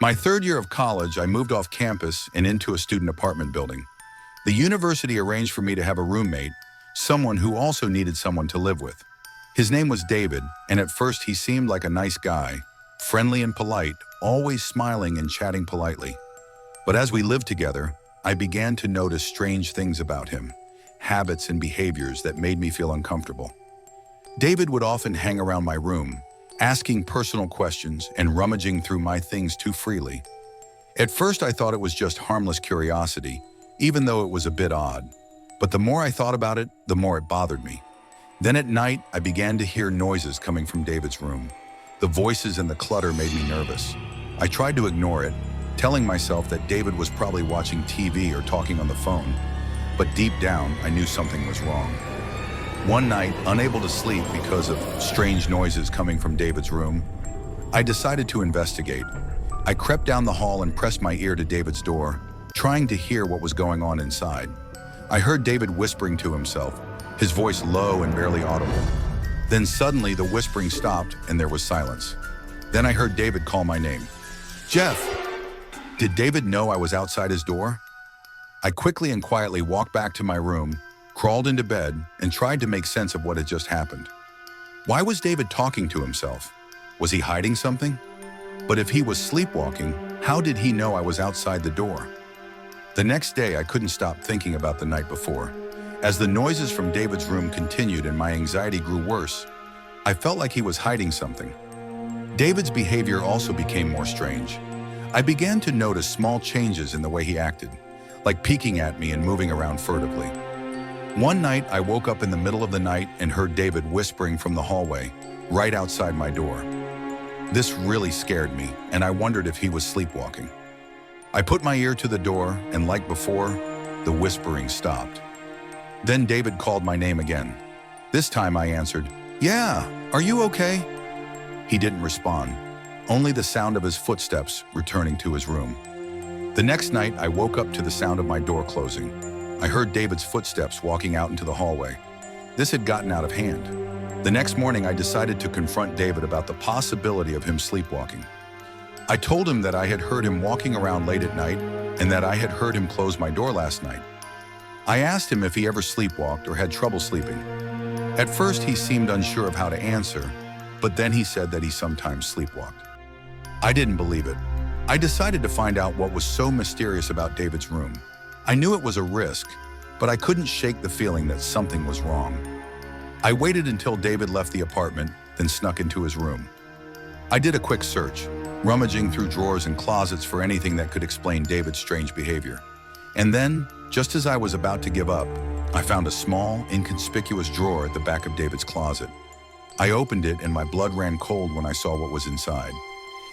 My third year of college, I moved off campus and into a student apartment building. The university arranged for me to have a roommate, someone who also needed someone to live with. His name was David, and at first he seemed like a nice guy, friendly and polite, always smiling and chatting politely. But as we lived together, I began to notice strange things about him, habits and behaviors that made me feel uncomfortable. David would often hang around my room, asking personal questions and rummaging through my things too freely. At first I thought it was just harmless curiosity, even though it was a bit odd. But the more I thought about it, the more it bothered me. Then at night, I began to hear noises coming from David's room. The voices and the clutter made me nervous. I tried to ignore it, telling myself that David was probably watching TV or talking on the phone. But deep down, I knew something was wrong. One night, unable to sleep because of strange noises coming from David's room, I decided to investigate. I crept down the hall and pressed my ear to David's door, trying to hear what was going on inside. I heard David whispering to himself, his voice low and barely audible. Then suddenly the whispering stopped and there was silence. Then I heard David call my name. Jeff! Did David know I was outside his door? I quickly and quietly walked back to my room, crawled into bed, and tried to make sense of what had just happened. Why was David talking to himself? Was he hiding something? But if he was sleepwalking, how did he know I was outside the door? The next day, I couldn't stop thinking about the night before. As the noises from David's room continued and my anxiety grew worse, I felt like he was hiding something. David's behavior also became more strange. I began to notice small changes in the way he acted, like peeking at me and moving around furtively. One night, I woke up in the middle of the night and heard David whispering from the hallway, right outside my door. This really scared me, and I wondered if he was sleepwalking. I put my ear to the door, and like before, the whispering stopped. Then David called my name again. This time I answered, "Yeah, are you okay?" He didn't respond, only the sound of his footsteps returning to his room. The next night, I woke up to the sound of my door closing. I heard David's footsteps walking out into the hallway. This had gotten out of hand. The next morning, I decided to confront David about the possibility of him sleepwalking. I told him that I had heard him walking around late at night and that I had heard him close my door last night. I asked him if he ever sleepwalked or had trouble sleeping. At first, he seemed unsure of how to answer, but then he said that he sometimes sleepwalked. I didn't believe it. I decided to find out what was so mysterious about David's room. I knew it was a risk, but I couldn't shake the feeling that something was wrong. I waited until David left the apartment, then snuck into his room. I did a quick search, rummaging through drawers and closets for anything that could explain David's strange behavior. And then, just as I was about to give up, I found a small, inconspicuous drawer at the back of David's closet. I opened it and my blood ran cold when I saw what was inside.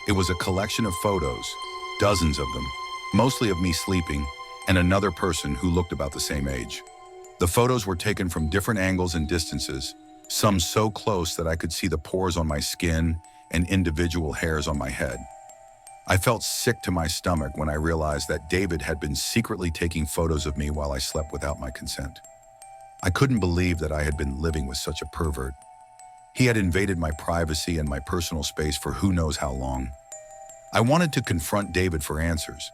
It was a collection of photos, dozens of them, mostly of me sleeping, and another person who looked about the same age. The photos were taken from different angles and distances, some so close that I could see the pores on my skin and individual hairs on my head. I felt sick to my stomach when I realized that David had been secretly taking photos of me while I slept without my consent. I couldn't believe that I had been living with such a pervert. He had invaded my privacy and my personal space for who knows how long. I wanted to confront David for answers,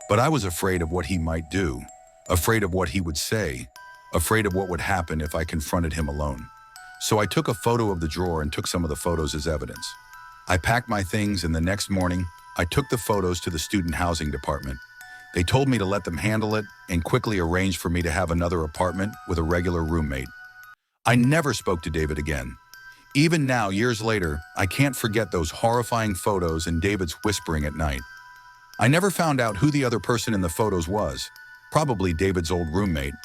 but I was afraid of what he might do, afraid of what he would say, afraid of what would happen if I confronted him alone. So I took a photo of the drawer and took some of the photos as evidence. I packed my things, and the next morning, I took the photos to the student housing department. They told me to let them handle it and quickly arranged for me to have another apartment with a regular roommate. I never spoke to David again. Even now, years later, I can't forget those horrifying photos and David's whispering at night. I never found out who the other person in the photos was, probably David's old roommate,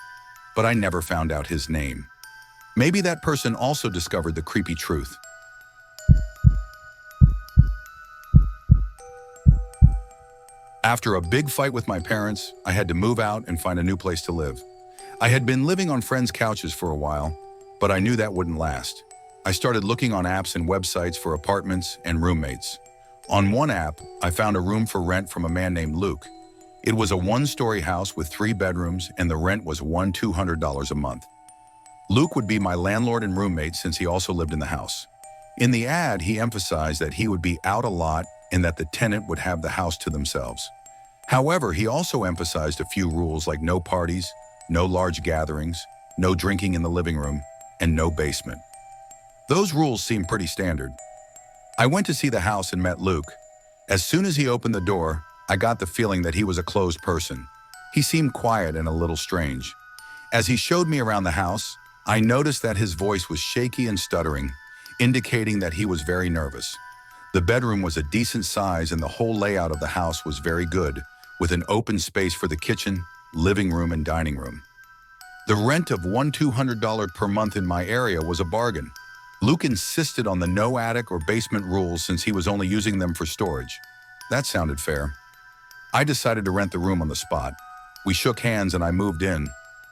but I never found out his name. Maybe that person also discovered the creepy truth. After a big fight with my parents, I had to move out and find a new place to live. I had been living on friends' couches for a while, but I knew that wouldn't last. I started looking on apps and websites for apartments and roommates. On one app, I found a room for rent from a man named Luke. It was a one-story house with 3 bedrooms, and the rent was $200 a month. Luke would be my landlord and roommate since he also lived in the house. In the ad, he emphasized that he would be out a lot and that the tenant would have the house to themselves. However, he also emphasized a few rules like no parties, no large gatherings, no drinking in the living room, and no basement. Those rules seemed pretty standard. I went to see the house and met Luke. As soon as he opened the door, I got the feeling that he was a closed person. He seemed quiet and a little strange. As he showed me around the house, I noticed that his voice was shaky and stuttering, indicating that he was very nervous. The bedroom was a decent size and the whole layout of the house was very good, with an open space for the kitchen, living room, and dining room. The rent of $200 per month in my area was a bargain. Luke insisted on the no attic or basement rules since he was only using them for storage. That sounded fair. I decided to rent the room on the spot. We shook hands and I moved in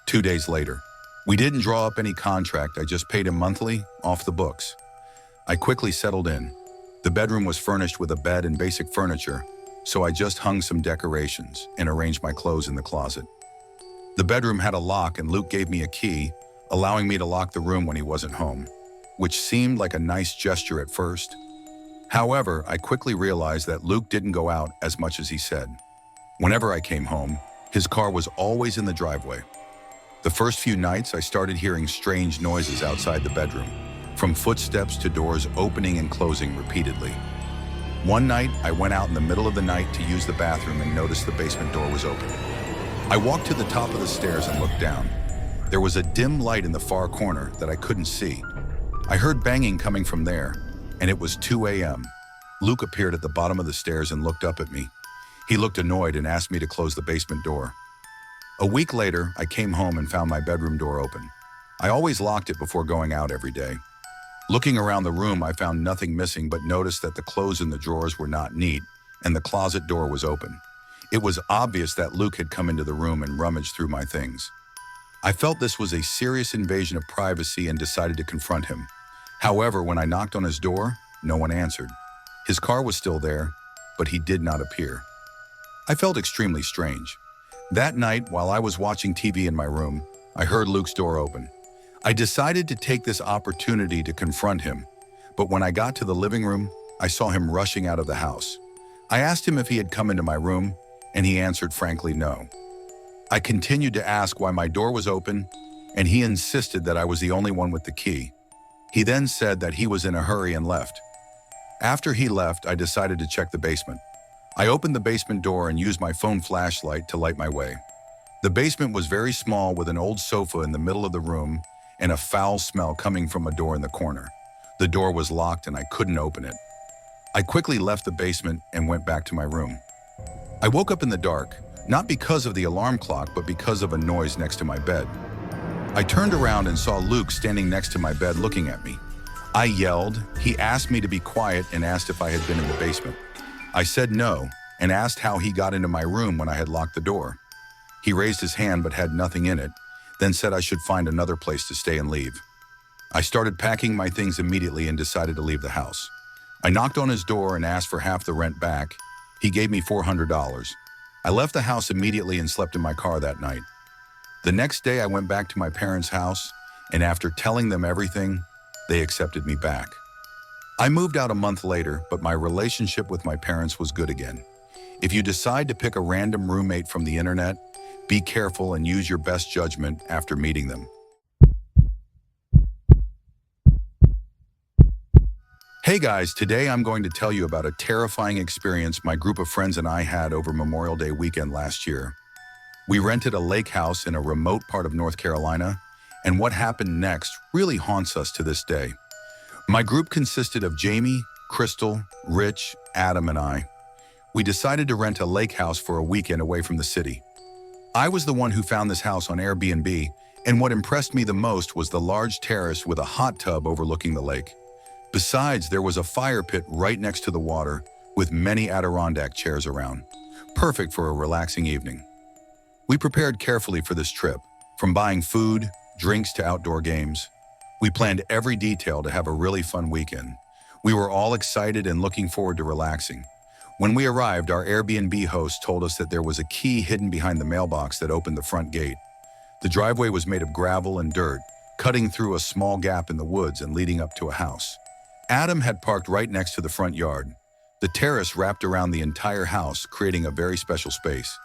2 days later. We didn't draw up any contract, I just paid him monthly, off the books. I quickly settled in. The bedroom was furnished with a bed and basic furniture, so I just hung some decorations and arranged my clothes in the closet. The bedroom had a lock and Luke gave me a key, allowing me to lock the room when he wasn't home, which seemed like a nice gesture at first. However, I quickly realized that Luke didn't go out as much as he said. Whenever I came home, his car was always in the driveway. The first few nights, I started hearing strange noises outside the bedroom, from footsteps to doors opening and closing repeatedly. One night, I went out in the middle of the night to use the bathroom and noticed the basement door was open. I walked to the top of the stairs and looked down. There was a dim light in the far corner that I couldn't see. I heard banging coming from there, and it was 2 a.m. Luke appeared at the bottom of the stairs and looked up at me. He looked annoyed and asked me to close the basement door. A week later, I came home and found my bedroom door open. I always locked it before going out every day. Looking around the room, I found nothing missing but noticed that the clothes in the drawers were not neat and the closet door was open. It was obvious that Luke had come into the room and rummaged through my things. I felt this was a serious invasion of privacy and decided to confront him. However, when I knocked on his door, no one answered. His car was still there, but he did not appear. I felt extremely strange. That night, while I was watching TV in my room, I heard Luke's door open. I decided to take this opportunity to confront him, but when I got to the living room, I saw him rushing out of the house. I asked him if he had come into my room, and he answered frankly no. I continued to ask why my door was open, and he insisted that I was the only one with the key. He then said that he was in a hurry and left. After he left, I decided to check the basement. I opened the basement door and used my phone flashlight to light my way. The basement was very small with an old sofa in the middle of the room and a foul smell coming from a door in the corner. The door was locked and I couldn't open it. I quickly left the basement and went back to my room. I woke up in the dark, not because of the alarm clock, but because of a noise next to my bed. I turned around and saw Luke standing next to my bed looking at me. I yelled, he asked me to be quiet and asked if I had been in the basement. I said no and asked how he got into my room when I had locked the door. He raised his hand but had nothing in it, then said I should find another place to stay and leave. I started packing my things immediately and decided to leave the house. I knocked on his door and asked for half the rent back. He gave me $400. I left the house immediately and slept in my car that night. The next day I went back to my parents' house, and after telling them everything, they accepted me back. I moved out a month later, but my relationship with my parents was good again. If you decide to pick a random roommate from the internet, be careful and use your best judgment after meeting them. Hey guys, today I'm going to tell you about a terrifying experience my group of friends and I had over Memorial Day weekend last year. We rented a lake house in a remote part of North Carolina, and what happened next really haunts us to this day. My group consisted of Jamie, Crystal, Rich, Adam, and I. We decided to rent a lake house for a weekend away from the city. I was the one who found this house on Airbnb, and what impressed me the most was the large terrace with a hot tub overlooking the lake. Besides, there was a fire pit right next to the water with many Adirondack chairs around. Perfect for a relaxing evening. We prepared carefully for this trip, from buying food, drinks to outdoor games. We planned every detail to have a really fun weekend. We were all excited and looking forward to relaxing. When we arrived, our Airbnb host told us that there was a key hidden behind the mailbox that opened the front gate. The driveway was made of gravel and dirt, cutting through a small gap in the woods and leading up to a house. Adam had parked right next to the front yard. The terrace wrapped around the entire house, creating a very special space.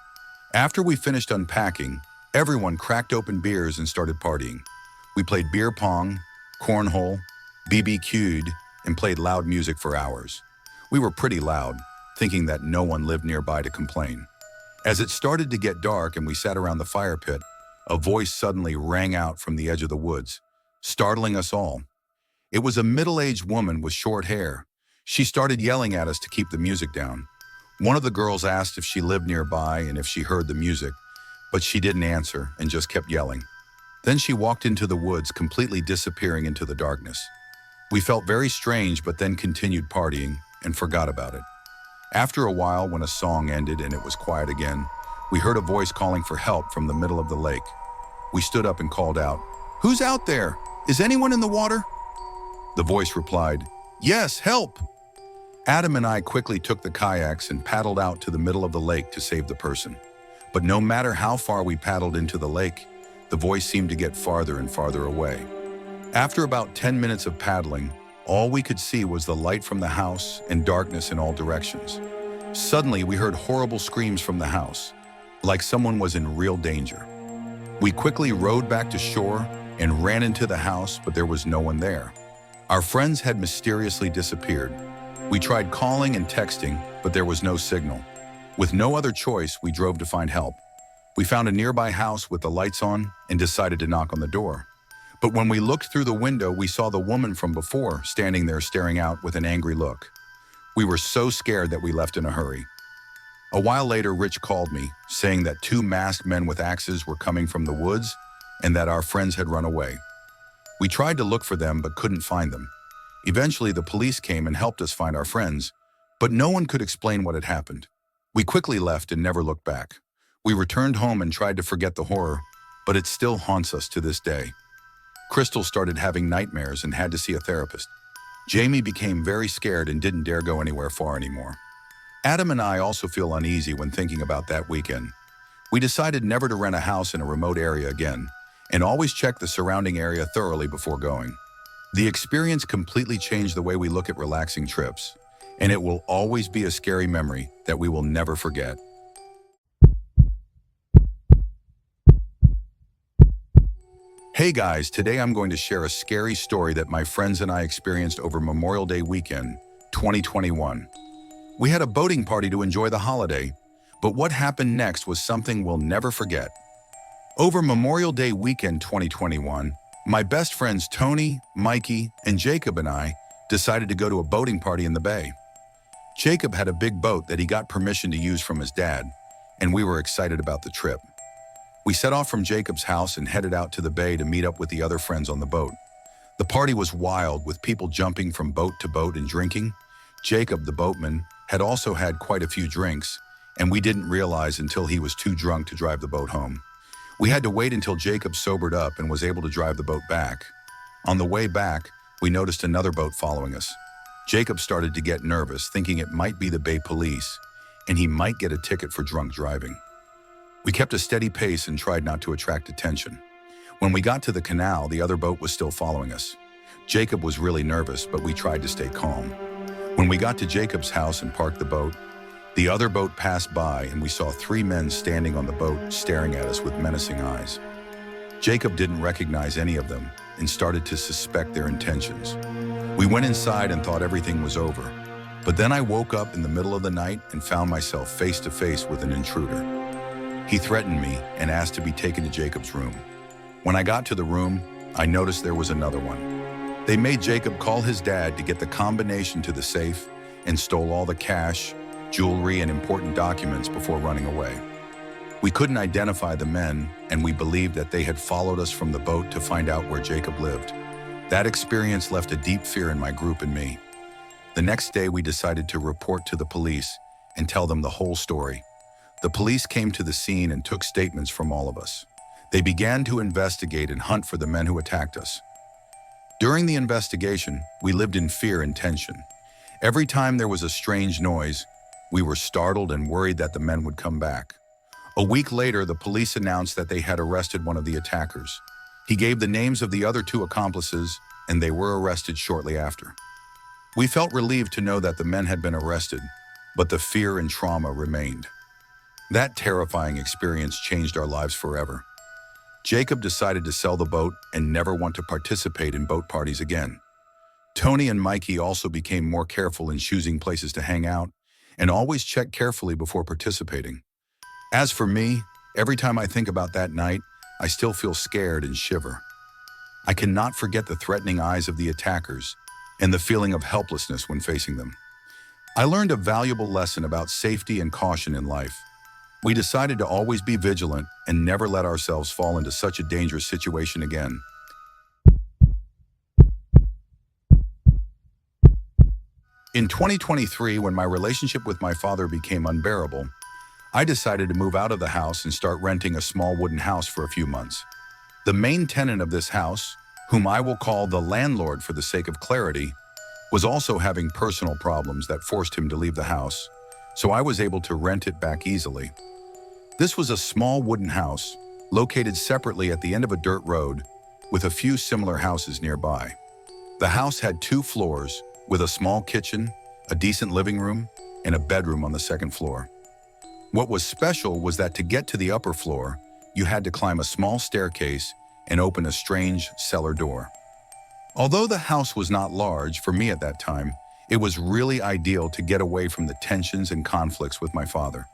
After we finished unpacking, everyone cracked open beers and started partying. We played beer pong, cornhole, BBQ'd, and played loud music for hours. We were pretty loud, thinking that no one lived nearby to complain. As it started to get dark and we sat around the fire pit, a voice suddenly rang out from the edge of the woods, startling us all. It was a middle-aged woman with short hair. She started yelling at us to keep the music down. One of the girls asked if she lived nearby and if she heard the music, but she didn't answer and just kept yelling. Then she walked into the woods, completely disappearing into the darkness. We felt very strange, but then continued partying and forgot about it. After a while, when a song ended and it was quiet again, we heard a voice calling for help from the middle of the lake. We stood up and called out, "Who's out there? Is anyone in the water?" The voice replied, "Yes, help!" Adam and I quickly took the kayaks and paddled out to the middle of the lake to save the person. But no matter how far we paddled into the lake, the voice seemed to get farther and farther away. After about 10 minutes of paddling, all we could see was the light from the house and darkness in all directions. Suddenly, we heard horrible screams from the house, like someone was in real danger. We quickly rowed back to shore and ran into the house, but there was no one there. Our friends had mysteriously disappeared. We tried calling and texting, but there was no signal. With no other choice, we drove to find help. We found a nearby house with the lights on and decided to knock on the door. But when we looked through the window, we saw the woman from before standing there staring out with an angry look. We were so scared that we left in a hurry. A while later, Rich called me, saying that 2 masked men with axes were coming from the woods and that our friends had run away. We tried to look for them but couldn't find them. Eventually, the police came and helped us find our friends, but no one could explain what had happened. We quickly left and never looked back. We returned home and tried to forget the horror, but it still haunts us to this day. Crystal started having nightmares and had to see a therapist. Jamie became very scared and didn't dare go anywhere far anymore. Adam and I also feel uneasy when thinking about that weekend. We decided never to rent a house in a remote area again, and always check the surrounding area thoroughly before going. The experience completely changed the way we look at relaxing trips, and it will always be a scary memory that we will never forget. Hey guys, today I'm going to share a scary story that my friends and I experienced over Memorial Day weekend, 2021. We had a boating party to enjoy the holiday, but what happened next was something we'll never forget. Over Memorial Day weekend 2021, my best friends Tony, Mikey, and Jacob and I decided to go to a boating party in the bay. Jacob had a big boat that he got permission to use from his dad, and we were excited about the trip. We set off from Jacob's house and headed out to the bay to meet up with the other friends on the boat. The party was wild, with people jumping from boat to boat and drinking. Jacob, the boatman, had also had quite a few drinks, and we didn't realize until he was too drunk to drive the boat home. We had to wait until Jacob sobered up and was able to drive the boat back. On the way back, we noticed another boat following us. Jacob started to get nervous, thinking it might be the bay police, and he might get a ticket for drunk driving. We kept a steady pace and tried not to attract attention. When we got to the canal, the other boat was still following us. Jacob was really nervous, but we tried to stay calm. When we got to Jacob's house and parked the boat, the other boat passed by and we saw 3 men standing on the boat staring at us with menacing eyes. Jacob didn't recognize any of them and started to suspect their intentions. We went inside and thought everything was over, but then I woke up in the middle of the night and found myself face to face with an intruder. He threatened me and asked to be taken to Jacob's room. When I got to the room, I noticed there was another one. They made Jacob call his dad to get the combination to the safe and stole all the cash, jewelry, and important documents before running away. We couldn't identify the men, and we believed that they had followed us from the boat to find out where Jacob lived. That experience left a deep fear in my group and me. The next day, we decided to report to the police and tell them the whole story. The police came to the scene and took statements from all of us. They began to investigate and hunt for the men who attacked us. During the investigation, we lived in fear and tension. Every time there was a strange noise, we were startled and worried that the men would come back. A week later, the police announced that they had arrested one of the attackers. He gave the names of the other 2 accomplices, and they were arrested shortly after. We felt relieved to know that the men had been arrested, but the fear and trauma remained. That terrifying experience changed our lives forever. Jacob decided to sell the boat and never want to participate in boat parties again. Tony and Mikey also became more careful in choosing places to hang out and always check carefully before participating. As for me, every time I think about that night, I still feel scared and shiver. I cannot forget the threatening eyes of the attackers and the feeling of helplessness when facing them. I learned a valuable lesson about safety and caution in life. We decided to always be vigilant and never let ourselves fall into such a dangerous situation again. In 2023, when my relationship with my father became unbearable, I decided to move out of the house and start renting a small wooden house for a few months. The main tenant of this house, whom I will call the landlord for the sake of clarity, was also having personal problems that forced him to leave the house, so I was able to rent it back easily. This was a small wooden house, located separately at the end of a dirt road, with a few similar houses nearby. The house had 2 floors, with a small kitchen, a decent living room, and a bedroom on the second floor. What was special was that to get to the upper floor, you had to climb a small staircase and open a strange cellar door. Although the house was not large for me at that time, it was really ideal to get away from the tensions and conflicts with my father.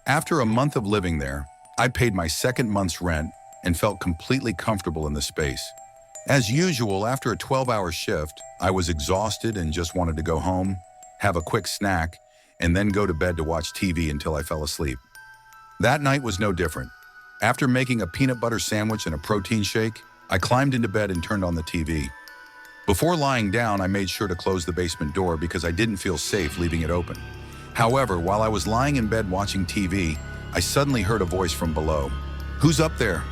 After a month of living there, I paid my second month's rent and felt completely comfortable in the space. As usual, after a 12-hour shift, I was exhausted and just wanted to go home, have a quick snack, and then go to bed to watch TV until I fell asleep. That night was no different. After making a peanut butter sandwich and a protein shake, I climbed into bed and turned on the TV. Before lying down, I made sure to close the basement door because I didn't feel safe leaving it open. However, while I was lying in bed watching TV, I suddenly heard a voice from below. "Who's up there?"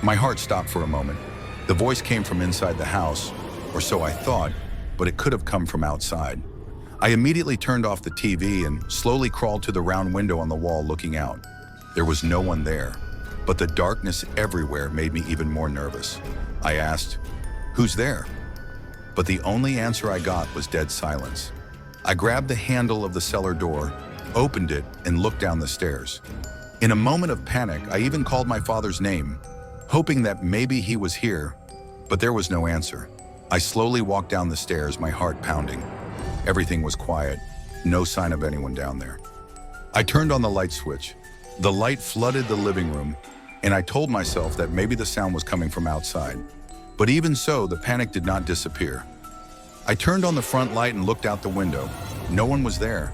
My heart stopped for a moment. The voice came from inside the house, or so I thought, but it could have come from outside. I immediately turned off the TV and slowly crawled to the round window on the wall looking out. There was no one there, but the darkness everywhere made me even more nervous. I asked, "Who's there?" But the only answer I got was dead silence. I grabbed the handle of the cellar door, opened it, and looked down the stairs. In a moment of panic, I even called my father's name, hoping that maybe he was here, but there was no answer. I slowly walked down the stairs, my heart pounding. Everything was quiet, no sign of anyone down there. I turned on the light switch. The light flooded the living room, and I told myself that maybe the sound was coming from outside. But even so, the panic did not disappear. I turned on the front light and looked out the window. No one was there.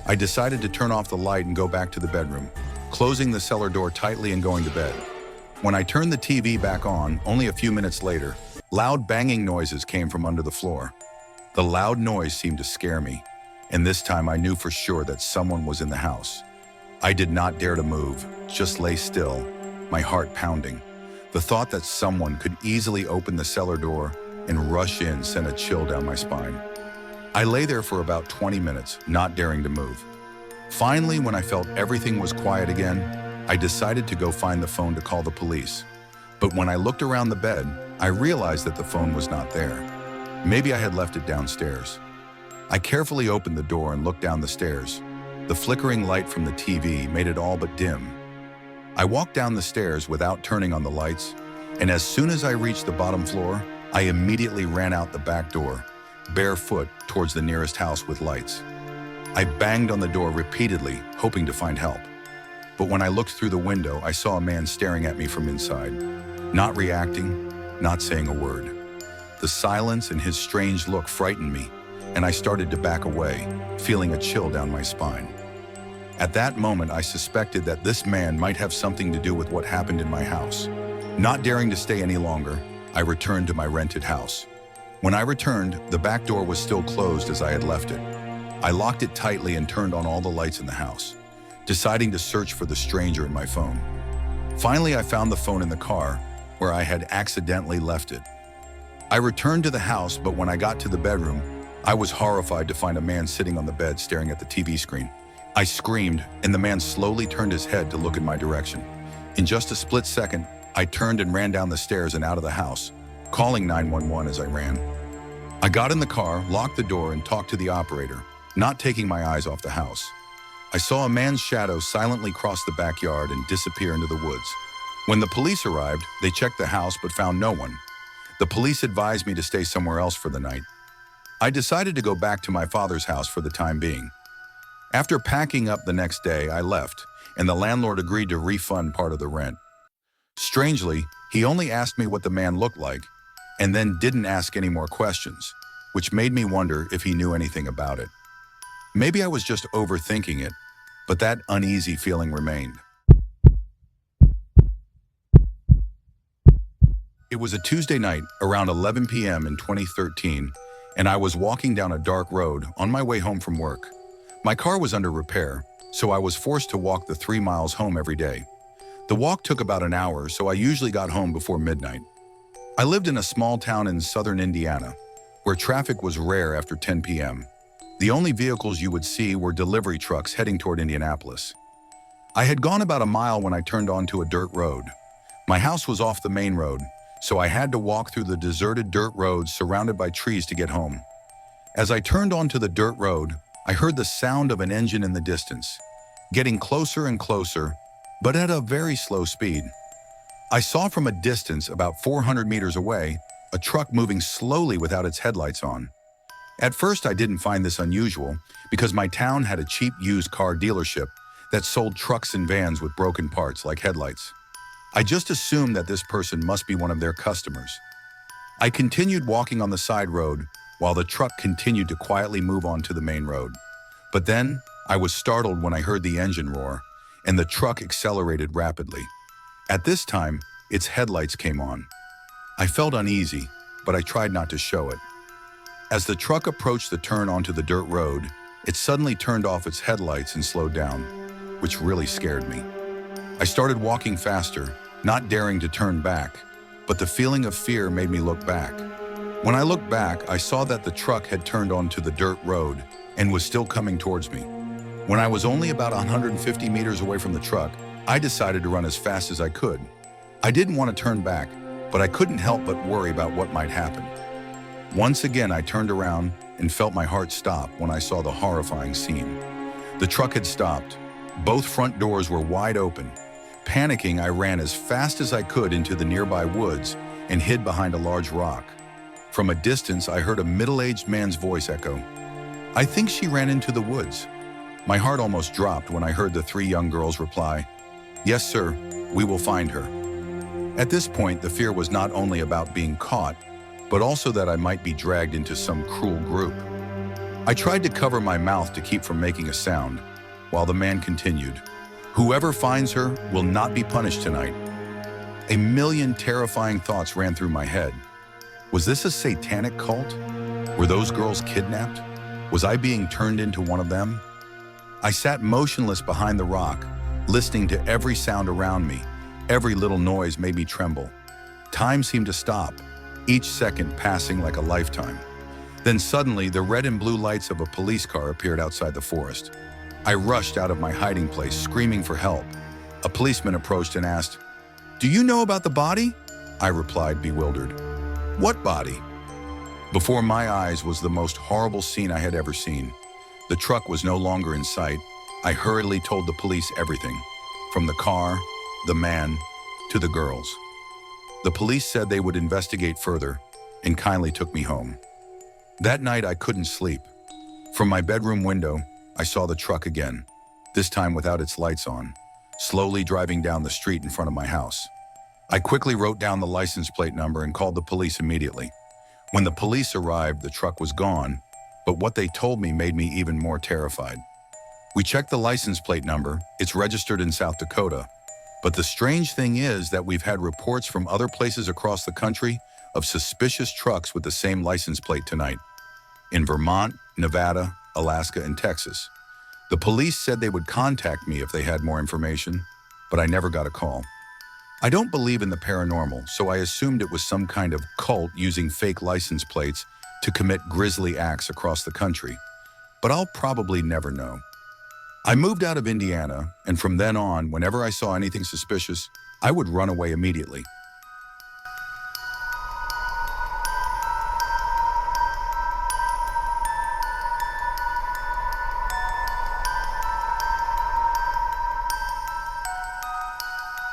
I decided to turn off the light and go back to the bedroom, closing the cellar door tightly and going to bed. When I turned the TV back on, only a few minutes later, loud banging noises came from under the floor. The loud noise seemed to scare me, and this time I knew for sure that someone was in the house. I did not dare to move, just lay still, my heart pounding. The thought that someone could easily open the cellar door and rush in sent a chill down my spine. I lay there for about 20 minutes, not daring to move. Finally, when I felt everything was quiet again, I decided to go find the phone to call the police. But when I looked around the bed, I realized that the phone was not there. Maybe I had left it downstairs. I carefully opened the door and looked down the stairs. The flickering light from the TV made it all but dim. I walked down the stairs without turning on the lights, and as soon as I reached the bottom floor, I immediately ran out the back door, barefoot towards the nearest house with lights. I banged on the door repeatedly, hoping to find help. But when I looked through the window, I saw a man staring at me from inside, not reacting, not saying a word. The silence and his strange look frightened me, and I started to back away, feeling a chill down my spine. At that moment, I suspected that this man might have something to do with what happened in my house. Not daring to stay any longer, I returned to my rented house. When I returned, the back door was still closed as I had left it. I locked it tightly and turned on all the lights in the house, deciding to search for the stranger in my phone. Finally, I found the phone in the car, where I had accidentally left it. I returned to the house, but when I got to the bedroom, I was horrified to find a man sitting on the bed staring at the TV screen. I screamed, and the man slowly turned his head to look in my direction. In just a split second, I turned and ran down the stairs and out of the house, calling 911 as I ran. I got in the car, locked the door, and talked to the operator, not taking my eyes off the house. I saw a man's shadow silently cross the backyard and disappear into the woods. When the police arrived, they checked the house but found no one. The police advised me to stay somewhere else for the night. I decided to go back to my father's house for the time being. After packing up the next day, I left, and the landlord agreed to refund part of the rent. Strangely, he only asked me what the man looked like, and then didn't ask any more questions, which made me wonder if he knew anything about it. Maybe I was just overthinking it, but that uneasy feeling remained. It was a Tuesday night around 11 p.m. in 2013, and I was walking down a dark road on my way home from work. My car was under repair, so I was forced to walk the 3 miles home every day. The walk took about an hour, so I usually got home before midnight. I lived in a small town in southern Indiana, where traffic was rare after 10 p.m. The only vehicles you would see were delivery trucks heading toward Indianapolis. I had gone about a mile when I turned onto a dirt road. My house was off the main road, so I had to walk through the deserted dirt roads surrounded by trees to get home. As I turned onto the dirt road, I heard the sound of an engine in the distance, getting closer and closer, but at a very slow speed. I saw from a distance, about 400 meters away, a truck moving slowly without its headlights on. At first, I didn't find this unusual because my town had a cheap used car dealership that sold trucks and vans with broken parts like headlights. I just assumed that this person must be one of their customers. I continued walking on the side road while the truck continued to quietly move onto the main road. But then, I was startled when I heard the engine roar and the truck accelerated rapidly. At this time, its headlights came on. I felt uneasy, but I tried not to show it. As the truck approached the turn onto the dirt road, it suddenly turned off its headlights and slowed down, which really scared me. I started walking faster, not daring to turn back, but the feeling of fear made me look back. When I looked back, I saw that the truck had turned onto the dirt road and was still coming towards me. When I was only about 150 meters away from the truck, I decided to run as fast as I could. I didn't want to turn back, but I couldn't help but worry about what might happen. Once again, I turned around and felt my heart stop when I saw the horrifying scene. The truck had stopped. Both front doors were wide open. Panicking, I ran as fast as I could into the nearby woods and hid behind a large rock. From a distance, I heard a middle-aged man's voice echo, "I think she ran into the woods." My heart almost dropped when I heard the 3 young girls reply, "Yes, sir, we will find her." At this point, the fear was not only about being caught, but also that I might be dragged into some cruel group. I tried to cover my mouth to keep from making a sound, while the man continued, "Whoever finds her will not be punished tonight." A million terrifying thoughts ran through my head. Was this a satanic cult? Were those girls kidnapped? Was I being turned into one of them? I sat motionless behind the rock, listening to every sound around me. Every little noise made me tremble. Time seemed to stop, each second passing like a lifetime. Then suddenly, the red and blue lights of a police car appeared outside the forest. I rushed out of my hiding place, screaming for help. A policeman approached and asked, "Do you know about the body?" I replied, bewildered. "What body?" Before my eyes was the most horrible scene I had ever seen. The truck was no longer in sight. I hurriedly told the police everything, from the car, the man, to the girls. The police said they would investigate further and kindly took me home. That night, I couldn't sleep. From my bedroom window, I saw the truck again, this time without its lights on, slowly driving down the street in front of my house. I quickly wrote down the license plate number and called the police immediately. When the police arrived, the truck was gone, but what they told me made me even more terrified. We checked the license plate number. It's registered in South Dakota. But the strange thing is that we've had reports from other places across the country of suspicious trucks with the same license plate tonight. In Vermont, Nevada, Alaska, and Texas. The police said they would contact me if they had more information, but I never got a call. I don't believe in the paranormal, so I assumed it was some kind of cult using fake license plates to commit grisly acts across the country. But I'll probably never know. I moved out of Indiana, and from then on, whenever I saw anything suspicious, I would run away immediately.